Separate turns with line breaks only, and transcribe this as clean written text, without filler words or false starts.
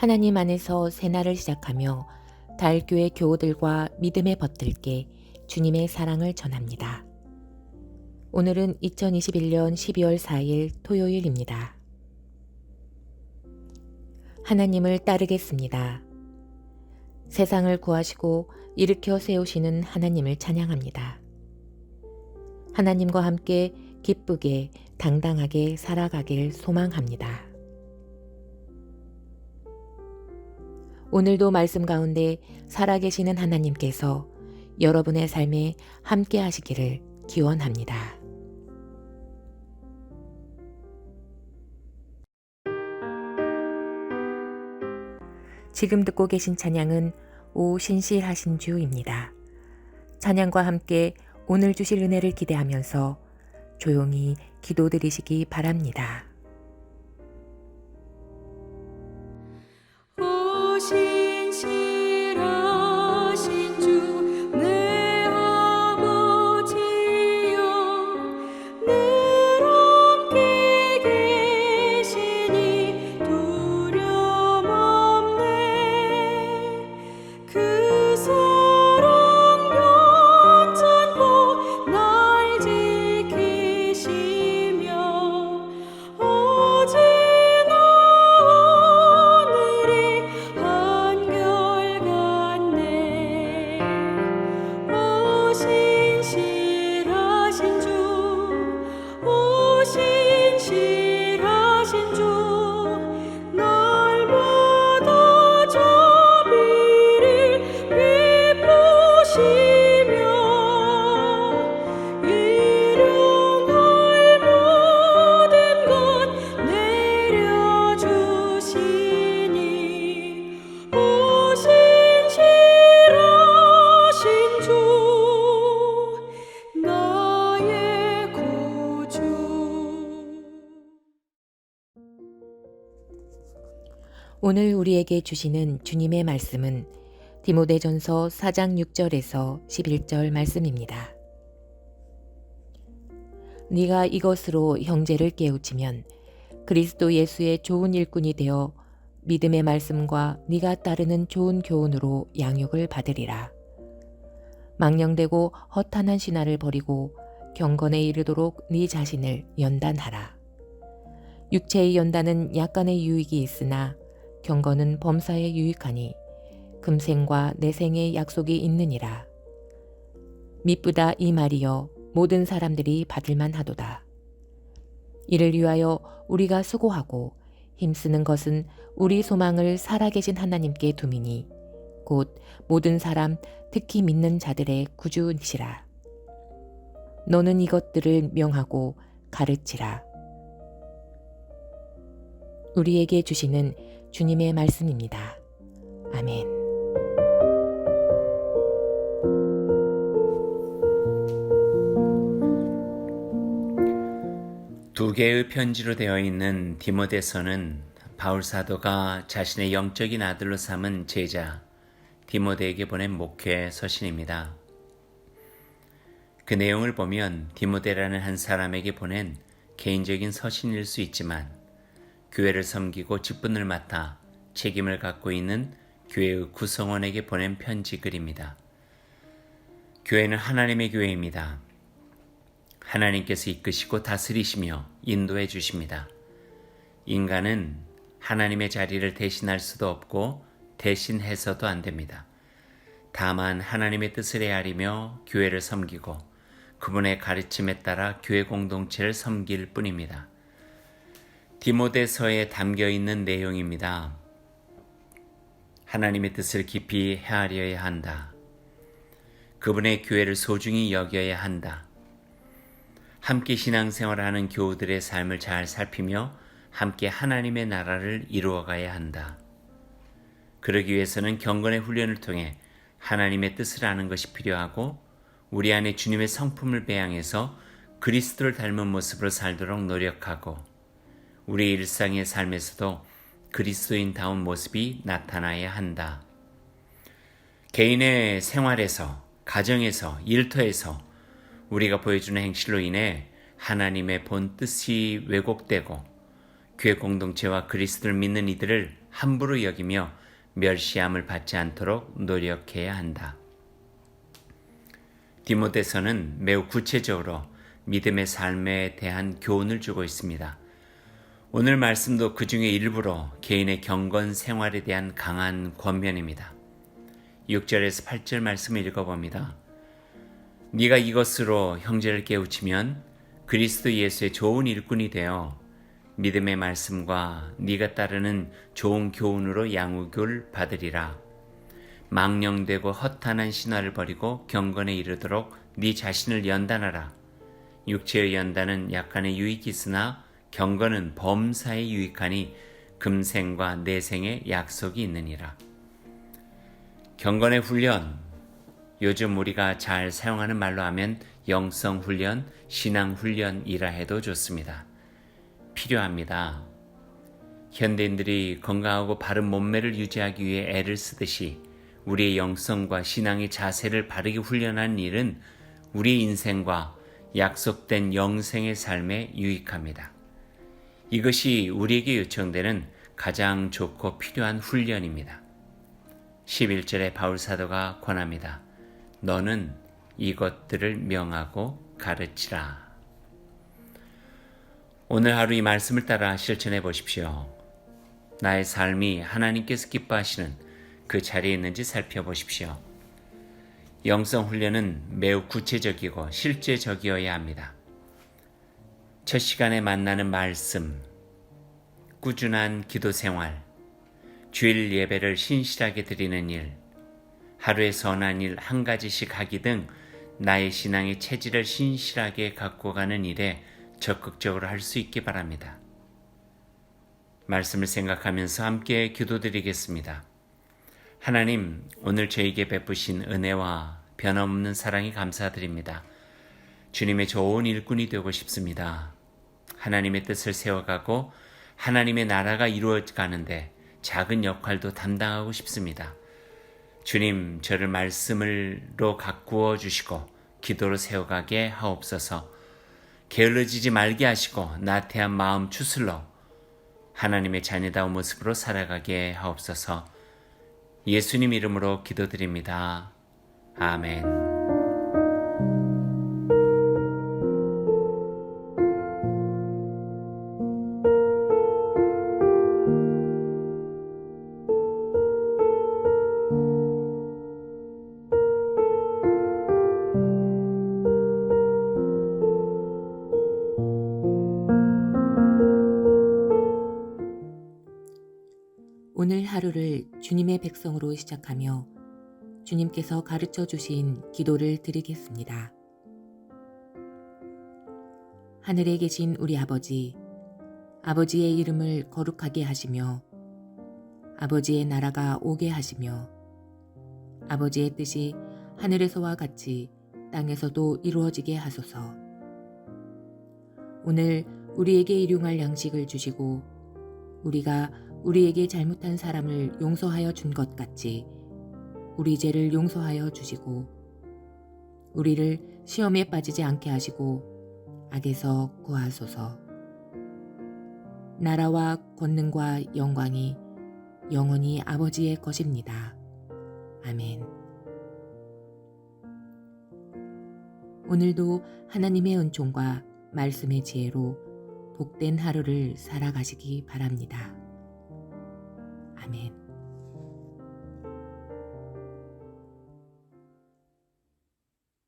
하나님 안에서 새날을 시작하며 달교회 교우들과 믿음의 벗들께 주님의 사랑을 전합니다. 오늘은 2021년 12월 4일 토요일입니다. 하나님을 따르겠습니다. 세상을 구하시고 일으켜 세우시는 하나님을 찬양합니다. 하나님과 함께 기쁘게 당당하게 살아가길 소망합니다. 오늘도 말씀 가운데 살아계시는 하나님께서 여러분의 삶에 함께 하시기를 기원합니다. 지금 듣고 계신 찬양은 오 신실하신 주입니다. 찬양과 함께 오늘 주실 은혜를 기대하면서 조용히 기도드리시기 바랍니다.
오 신실하신 주 내 아버지여 늘 함께 계시니 두려움 없네. 그 사랑 변찮고 날 지키시며 어제나 오늘이 한결같네. 오 신실하신 주, 오 신실하신 주 날마다 자비를 베푸시며 일용할 모든 것 내려주시니 오 신실하신 주 나의 구주.
오늘 우리에게 주시는 주님의 말씀은 디모데전서 4장 6절에서 11절 말씀입니다. 네가 이것으로 형제를 깨우치면 그리스도 예수의 좋은 일꾼이 되어 믿음의 말씀과 네가 따르는 좋은 교훈으로 양육을 받으리라. 망령되고 허탄한 신화를 버리고 경건에 이르도록 네 자신을 연단하라. 육체의 연단은 약간의 유익이 있으나 경건은 범사에 유익하니 금생과 내생의 약속이 있느니라. 미쁘다 이 말이여 모든 사람들이 받을만 하도다. 이를 위하여 우리가 수고하고 힘쓰는 것은 우리 소망을 살아계신 하나님께 두미니 곧 모든 사람 특히 믿는 자들의 구주시라. 너는 이것들을 명하고 가르치라. 우리에게 주시는 주님의 말씀입니다. 아멘.
두 개의 편지로 되어 있는 디모데서는 바울 사도가 자신의 영적인 아들로 삼은 제자 디모데에게 보낸 목회 서신입니다. 그 내용을 보면 디모데라는 한 사람에게 보낸 개인적인 서신일 수 있지만 교회를 섬기고 직분을 맡아 책임을 갖고 있는 교회의 구성원에게 보낸 편지 글입니다. 교회는 하나님의 교회입니다. 하나님께서 이끄시고 다스리시며 인도해 주십니다. 인간은 하나님의 자리를 대신할 수도 없고 대신해서도 안 됩니다. 다만 하나님의 뜻을 헤아리며 교회를 섬기고 그분의 가르침에 따라 교회 공동체를 섬길 뿐입니다. 디모데서에 담겨 있는 내용입니다. 하나님의 뜻을 깊이 헤아려야 한다. 그분의 교회를 소중히 여겨야 한다. 함께 신앙생활을 하는 교우들의 삶을 잘 살피며 함께 하나님의 나라를 이루어가야 한다. 그러기 위해서는 경건의 훈련을 통해 하나님의 뜻을 아는 것이 필요하고 우리 안에 주님의 성품을 배양해서 그리스도를 닮은 모습으로 살도록 노력하고 우리 일상의 삶에서도 그리스도인다운 모습이 나타나야 한다. 개인의 생활에서, 가정에서, 일터에서 우리가 보여주는 행실로 인해 하나님의 본 뜻이 왜곡되고 교회 공동체와 그리스도를 믿는 이들을 함부로 여기며 멸시함을 받지 않도록 노력해야 한다. 디모데서는 매우 구체적으로 믿음의 삶에 대한 교훈을 주고 있습니다. 오늘 말씀도 그 중에 일부로 개인의 경건 생활에 대한 강한 권면입니다. 6절에서 8절 말씀을 읽어봅니다. 네가 이것으로 형제를 깨우치면 그리스도 예수의 좋은 일꾼이 되어 믿음의 말씀과 네가 따르는 좋은 교훈으로 양육을 받으리라. 망령되고 허탄한 신화를 버리고 경건에 이르도록 네 자신을 연단하라. 육체의 연단은 약간의 유익이 있으나 경건은 범사에 유익하니 금생과 내생의 약속이 있느니라. 경건의 훈련, 요즘 우리가 잘 사용하는 말로 하면 영성훈련, 신앙훈련이라 해도 좋습니다. 필요합니다. 현대인들이 건강하고 바른 몸매를 유지하기 위해 애를 쓰듯이 우리의 영성과 신앙의 자세를 바르게 훈련하는 일은 우리 인생과 약속된 영생의 삶에 유익합니다. 이것이 우리에게 요청되는 가장 좋고 필요한 훈련입니다. 11절에 바울사도가 권합니다. 너는 이것들을 명하고 가르치라. 오늘 하루 이 말씀을 따라 실천해 보십시오. 나의 삶이 하나님께서 기뻐하시는 그 자리에 있는지 살펴보십시오. 영성 훈련은 매우 구체적이고 실제적이어야 합니다. 첫 시간에 만나는 말씀, 꾸준한 기도 생활, 주일 예배를 신실하게 드리는 일, 하루의 선한 일 한 가지씩 하기 등 나의 신앙의 체질을 신실하게 갖고 가는 일에 적극적으로 할 수 있기 바랍니다. 말씀을 생각하면서 함께 기도드리겠습니다. 하나님, 오늘 저에게 베푸신 은혜와 변함없는 사랑이 감사드립니다. 주님의 좋은 일꾼이 되고 싶습니다. 하나님의 뜻을 세워가고 하나님의 나라가 이루어가는데 작은 역할도 담당하고 싶습니다. 주님, 저를 말씀으로 가꾸어 주시고 기도로 세워가게 하옵소서. 게을러지지 말게 하시고 나태한 마음 추슬러 하나님의 자녀다운 모습으로 살아가게 하옵소서. 예수님 이름으로 기도드립니다. 아멘.
오늘 하루를 주님의 백성으로 시작하며 주님께서 가르쳐 주신 기도를 드리겠습니다. 하늘에 계신 우리 아버지, 아버지의 이름을 거룩하게 하시며 아버지의 나라가 오게 하시며 아버지의 뜻이 하늘에서와 같이 땅에서도 이루어지게 하소서. 오늘 우리에게 일용할 양식을 주시고 우리가 우리에게 잘못한 사람을 용서하여 준 것 같이 우리 죄를 용서하여 주시고 우리를 시험에 빠지지 않게 하시고 악에서 구하소서. 나라와 권능과 영광이 영원히 아버지의 것입니다. 아멘. 오늘도 하나님의 은총과 말씀의 지혜로 복된 하루를 살아가시기 바랍니다. 아멘.